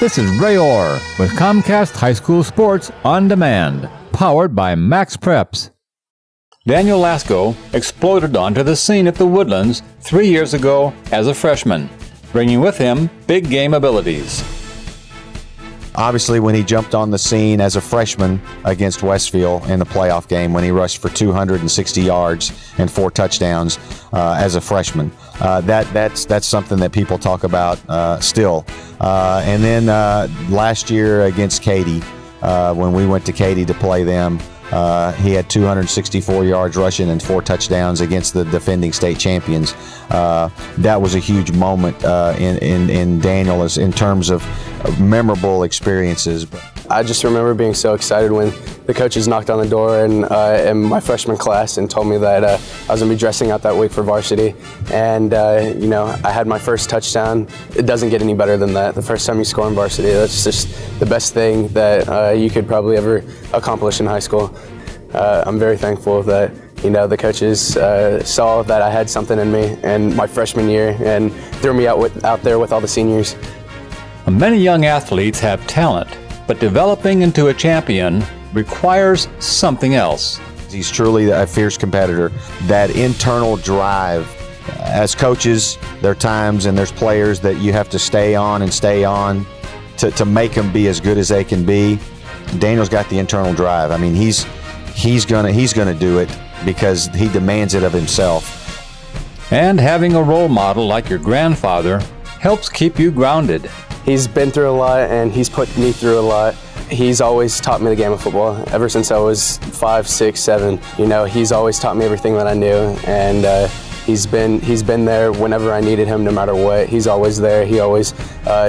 This is Ray Orr with Comcast High School Sports On Demand, powered by Max Preps. Daniel Lasco exploded onto the scene at the Woodlands 3 years ago as a freshman, bringing with him big game abilities. Obviously, when he jumped on the scene as a freshman against Westfield in the playoff game, when he rushed for 260 yards and 4 touchdowns as a freshman, that's something that people talk about still. And then last year against Katy, when we went to Katy to play them, he had 264 yards rushing and 4 touchdowns against the defending state champions. That was a huge moment in Daniel in terms of memorable experiences. I just remember being so excited when the coaches knocked on the door in my freshman class and told me that I was going to be dressing out that week for varsity. And, you know, I had my first touchdown. It doesn't get any better than that. The first time you score in varsity, that's just the best thing that you could probably ever accomplish in high school. I'm very thankful that, you know, the coaches saw that I had something in me in my freshman year and threw me out there with all the seniors. Many young athletes have talent, but developing into a champion requires something else. He's truly a fierce competitor. That internal drive. As coaches, there are times and there's players that you have to stay on to make them be as good as they can be. Daniel's got the internal drive. I mean, he's gonna do it because he demands it of himself. And having a role model like your grandfather helps keep you grounded. He's been through a lot and he's put me through a lot. He's always taught me the game of football ever since I was 5, 6, 7. You know, he's always taught me everything that I knew, and he's been there whenever I needed him, no matter what. He's always there. He always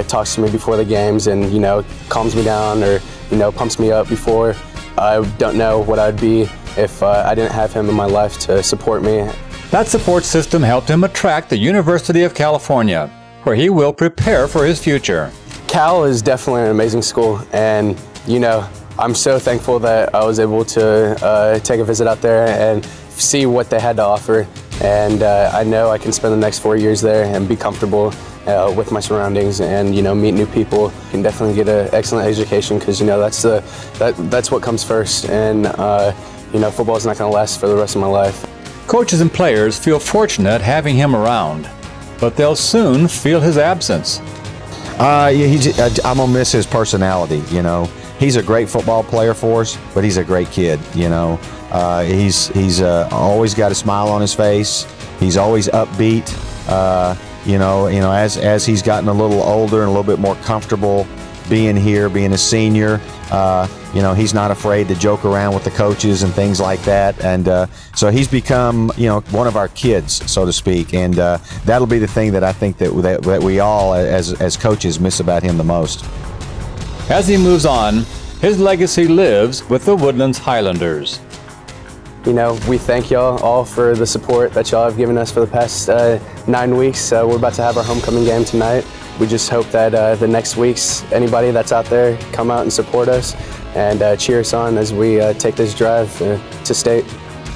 talks to me before the games and, you know, calms me down or, you know, pumps me up before. I don't know what I'd be if I didn't have him in my life to support me. That support system helped him attract the University of California, where he will prepare for his future. Cal is definitely an amazing school, and you know, I'm so thankful that I was able to take a visit out there and see what they had to offer, and I know I can spend the next 4 years there and be comfortable with my surroundings and, you know, meet new people. Can definitely get an excellent education because, you know, that's what comes first, and you know, football is not going to last for the rest of my life. Coaches and players feel fortunate having him around, but they'll soon feel his absence. I'm gonna miss his personality. You know, he's a great football player for us, but he's a great kid. You know, he's always got a smile on his face. He's always upbeat. You know, as he's gotten a little older and a little bit more comfortable being here, being a senior, you know, he's not afraid to joke around with the coaches and things like that. And so he's become, you know, one of our kids, so to speak. And that'll be the thing that I think that we all, as coaches, miss about him the most. As he moves on, his legacy lives with the Woodlands Highlanders. You know, we thank y'all all for the support that y'all have given us for the past 9 weeks. We're about to have our homecoming game tonight. We just hope that the next weeks, anybody that's out there, come out and support us and cheer us on as we take this drive to state.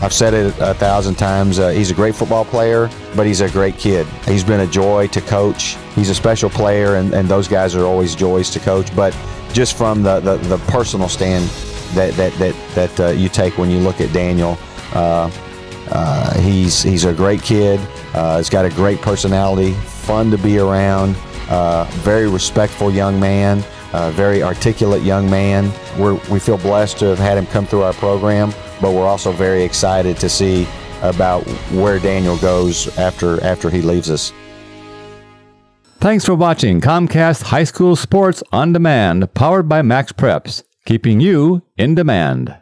I've said it 1,000 times, he's a great football player, but he's a great kid. He's been a joy to coach. He's a special player, and those guys are always joys to coach. But just from the personal stand that you take when you look at Daniel, he's a great kid. He's got a great personality, fun to be around, very respectful young man, very articulate young man. We feel blessed to have had him come through our program, but we're also very excited to see about where Daniel goes after he leaves us. Thanks for watching Comcast High School Sports On Demand, powered by Max Preps, keeping you in demand.